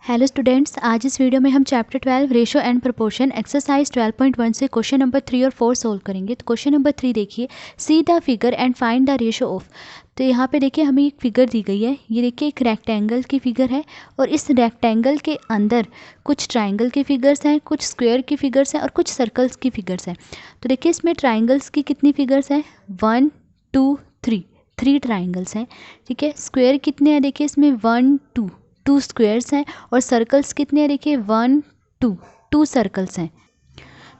Hello students, आज इस video में हम chapter 12 ratio and proportion exercise 12.1 से क्वेश्चन नंबर 3 और 4 सोल्व करेंगे। तो क्वेश्चन नंबर 3 देखिए, see the figure and find the ratio of. तो यहाँ पे देखिए हमें एक फिगर दी गई है। ये देखिए एक रेक्टेंगल की फिगर है और इस रेक्टेंगल के अंदर कुछ ट्राइंगल की फिगर्स हैं, कुछ स्क्वायर की फिगर्स हैं और कुछ सर्कल्स की फिगर्स हैं। तो देखिए इसमें ट्राइंगल्स की कितनी फिगर्स हैं, 1 2 3 ट्राइंगल्स हैं। ठीक है, स्क्वायर कितने हैं, देखिए इसमें 1 2 स्क्वायर्स हैं और सर्कल्स कितने हैं, देखिए 1 2 सर्कल्स हैं।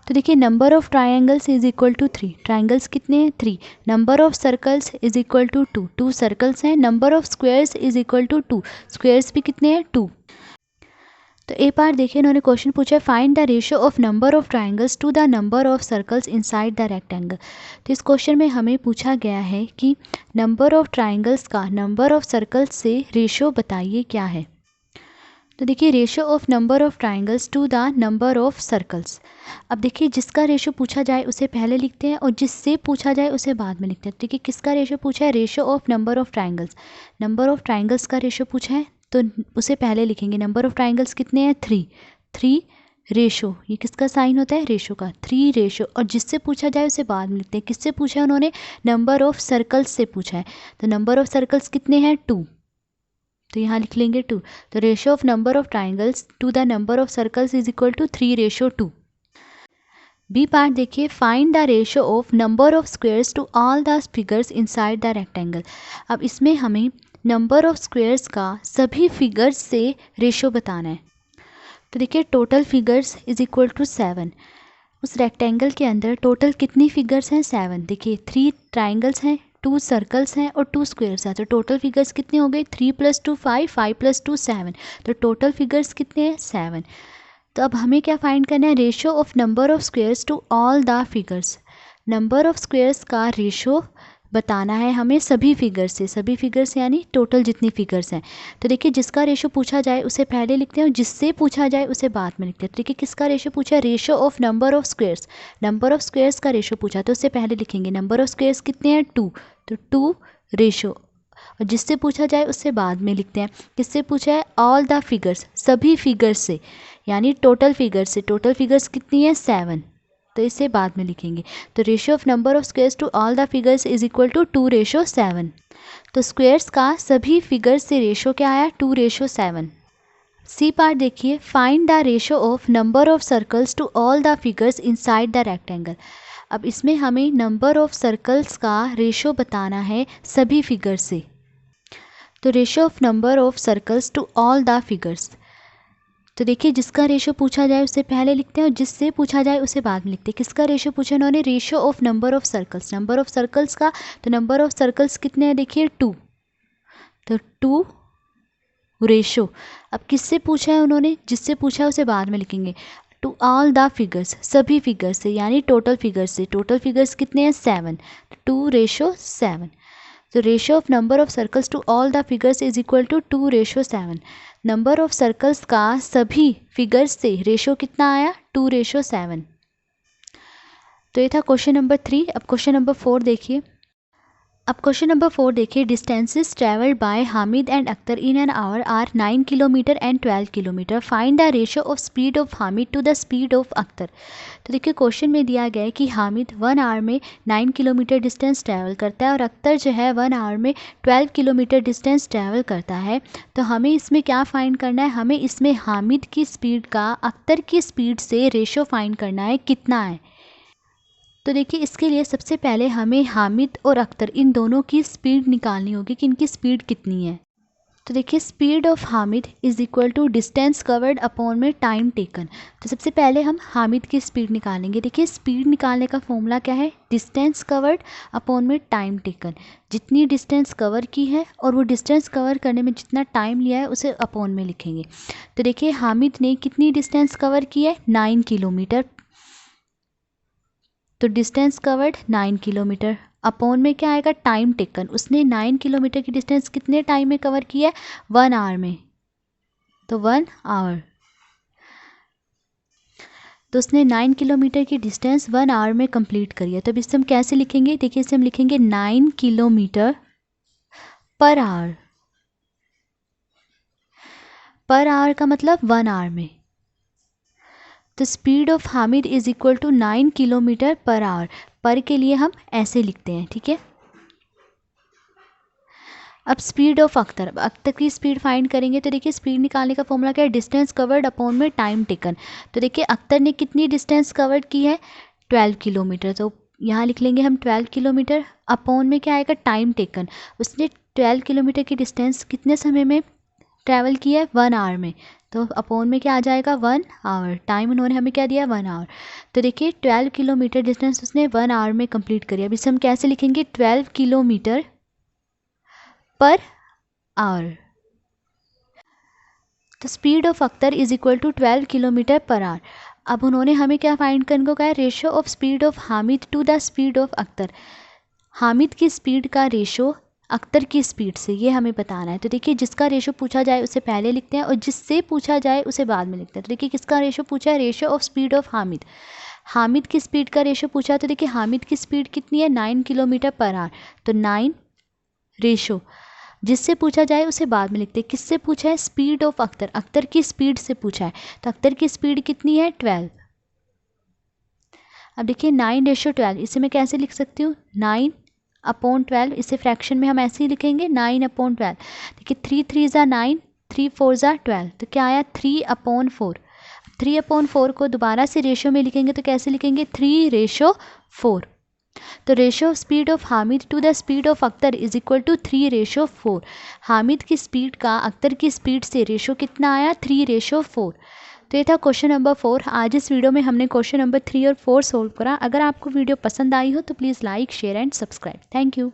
तो देखिए number of triangles is equal to 3, triangles कितने हैं 3, number of circles is equal to 2 circles हैं, number of squares is equal to 2 squares भी कितने हैं 2। तो एक बार देखिए इन्होंने क्वेश्चन पूछा है find the ratio of number of triangles to the number of circles inside the rectangle. तो इस क्वेश्चन में हमें पूछा गया है कि नंबर ऑफ ट्राइंगल्स का नंबर ऑफ सर्कल्स से रेशियो बताइए क्या है। तो देखिए ratio of number of triangles to the number of circles. अब देखिए जिसका रेशियो पूछा जाए उसे पहले लिखते हैं और जिससे पूछा जाए उसे बाद में लिखते हैं। देखिए किसका रेशियो पूछा है, ratio of number of triangles. Number of triangles का रेशियो पूछा है तो उसे पहले लिखेंगे। नंबर ऑफ ट्राइंगल्स कितने हैं 3 रेशो, ये किसका साइन होता है, रेशो का, 3 रेशो। और जिससे पूछा जाए उसे बाद में लिखते हैं। किससे पूछा है उन्होंने, नंबर ऑफ सर्कल्स से पूछा है। तो नंबर ऑफ सर्कल्स कितने हैं 2, तो यहाँ लिख लेंगे 2। तो ratio of number of triangles to the number of circles is equal to 3:2। B part देखिए, find the ratio of number of squares to all the figures inside the rectangle. अब इसमें हमें नंबर ऑफ स्क्वायर्स का सभी figures से ratio बताना है। तो देखिए total figures is equal to 7। उस रेक्टेंगल के अंदर टोटल कितनी फिगर्स हैं 7। देखिए 3 ट्राइंगल्स हैं, 2 सर्कल्स हैं और 2 स्क्वायर्स हैं। तो टोटल फिगर्स कितने हो गए, 3 + 2 5, 5 + 2 7। तो टोटल फिगर्स कितने हैं 7। तो अब हमें क्या फाइंड करना है, ratio of number of squares to all the figures. Number of squares का रेशियो बताना है हमें सभी फिगर्स से, सभी फिगर्स यानी टोटल जितनी फिगर्स हैं। तो देखिए जिसका रेशियो पूछा जाए उसे पहले लिखते हैं और जिससे पूछा जाए उसे बाद में लिखते हैं। तो देखिए किसका रेशियो पूछा है, ratio of number of squares. Number of squares का रेशियो पूछा तो उससे पहले लिखेंगे नंबर ऑफ स्क्वायर्स कितने हैं 2, तो 2 रेशियो। और जिससे पूछा जाए उससे बाद में लिखते हैं। किससे पूछा है, ऑल द फिगर्स, सभी फिगर्स से यानी टोटल फिगर्स से। टोटल फिगर्स कितनी है 7, तो इसे बाद में लिखेंगे। तो ratio of number of squares to all the figures is equal to 2:7। तो स्क्वायर्स का सभी फिगर्स से रेशियो क्या आया, 2:7। सी पार्ट देखिए, find the ratio of number of circles to all the figures inside the rectangle. अब इसमें हमें नंबर ऑफ सर्कल्स का रेशियो बताना है सभी फिगर्स से। तो ratio of number of circles to all the figures. तो देखिए जिसका रेशियो पूछा जाए उससे पहले लिखते हैं और जिससे पूछा जाए उसे बाद में लिखते हैं। किसका रेशियो पूछा उन्होंने, ratio of number of circles. Number of circles का, तो नंबर ऑफ सर्कल्स कितने हैं, देखिए 2, तो 2 रेशियो। अब किससे पूछा है उन्होंने, जिससे पूछा है उसे बाद में लिखेंगे। टू ऑल द फिगर्स, सभी फिगर्स से यानी टोटल फिगर्स से। टोटल फिगर्स कितने हैं 7, 2:7। तो ratio of number of circles to all the figures is equal to 2:7। Number of circles का सभी फिगर्स से रेशियो कितना आया, 2:7। तो ये था क्वेश्चन नंबर 3। अब क्वेश्चन नंबर 4 देखिए। अब क्वेश्चन नंबर 4 देखिए, distances travelled by Hamid and Akhtar in an hour are 9 kilometre and 12 kilometre. Find the ratio of speed of Hamid to the speed of Akhtar. तो देखिए क्वेश्चन में दिया गया है कि हामिद 1 आवर में 9 किलोमीटर डिस्टेंस ट्रैवल करता है और अख्तर जो है 1 आवर में 12 किलोमीटर डिस्टेंस ट्रैवल करता है। तो हमें इसमें क्या फाइंड करना है, हमें इसमें हामिद की स्पीड का अख्तर की स्पीड से रेशियो फाइंड करना है कितना है। तो देखिए इसके लिए सबसे पहले हमें हामिद और अख्तर इन दोनों की स्पीड निकालनी होगी कि इनकी स्पीड कितनी है। तो देखिए speed of Hamid is equal to distance covered upon में टाइम टेकन। तो सबसे पहले हम हामिद की स्पीड निकालेंगे। देखिए स्पीड निकालने का फॉर्मूला क्या है, डिस्टेंस कवर्ड अपॉन में टाइम टेकन। जितनी डिस्टेंस कवर की है और वो डिस्टेंस कवर करने में जितना टाइम लिया है उसे अपॉन में लिखेंगे। तो देखिए हामिद ने कितनी डिस्टेंस कवर की है, 9 किलोमीटर। तो डिस्टेंस कवर्ड 9 किलोमीटर अपॉन में क्या आएगा, टाइम टेकन। उसने 9 किलोमीटर की डिस्टेंस कितने टाइम में कवर की है, 1 आवर में। तो 1 आवर, तो उसने 9 किलोमीटर की डिस्टेंस 1 आवर में कंप्लीट करी है। तो अब इसे हम कैसे लिखेंगे, देखिए इसे हम लिखेंगे 9 kilometre per hour. Per hour का मतलब 1 आवर में। तो speed of Hamid is equal to 9 kilometre per hour. पर के लिए हम ऐसे लिखते हैं, ठीक है। अब स्पीड ऑफ अख्तर, अब अख्तर की स्पीड फाइंड करेंगे। तो देखिए स्पीड निकालने का फॉर्मूला क्या है, डिस्टेंस कवर्ड अपॉन में टाइम टेकन। तो देखिए अख्तर ने कितनी डिस्टेंस कवर्ड की है, 12 किलोमीटर। तो यहाँ लिख लेंगे हम 12 किलोमीटर, अपॉन में क्या आएगा, टाइम टेकन। उसने 12 किलोमीटर की डिस्टेंस कितने समय में ट्रैवल किया है, 1 आवर में। तो अपॉन में क्या आ जाएगा, 1 आवर। टाइम उन्होंने हमें क्या दिया, 1 आवर। तो देखिए 12 किलोमीटर डिस्टेंस उसने 1 आवर में कंप्लीट करी। अब इसे हम कैसे लिखेंगे, 12 किलोमीटर पर आवर। तो speed of Akhtar is equal to 12 kilometre per hour. अब उन्होंने हमें क्या फाइंड करने को कहा है, ratio of speed of Hamid to the speed of Akhtar. Hamid की स्पीड का रेशो अख्तर की स्पीड से, ये हमें बताना है। तो देखिए जिसका रेशो पूछा जाए उसे पहले लिखते हैं और जिससे पूछा जाए उसे बाद में लिखते हैं। तो देखिए किसका रेशो पूछा है, ratio of speed of Hamid. Hamid की स्पीड का रेशो पूछा, तो देखिए हामिद की स्पीड कितनी है, 9 किलोमीटर पर आवर। तो 9 रेशो, जिससे पूछा जाए उसे बाद में लिखते हैं। किससे पूछा है, स्पीड ऑफ अख्तर, अख्तर की स्पीड से पूछा है। तो अख्तर की स्पीड कितनी है, 12। अब देखिए 9:12, इसे मैं कैसे लिख सकती हूँ, 9/12। इसे फ्रैक्शन में हम ऐसे ही लिखेंगे, 9/12। देखिए 3 3 ज़ा 9, 3 4 ज़ा 12। तो क्या आया, 3/4। 3/4 को दोबारा से रेशो में लिखेंगे तो कैसे लिखेंगे, 3:4। तो ratio of speed of Hamid to the speed of Akhtar is equal to 3:4। Hamid की स्पीड का अख्तर की स्पीड से रेशो कितना आया, 3:4। तो ये था क्वेश्चन नंबर 4। आज इस वीडियो में हमने क्वेश्चन नंबर 3 और 4 सोल्व करा। अगर आपको वीडियो पसंद आई हो तो please like, share and subscribe. Thank you.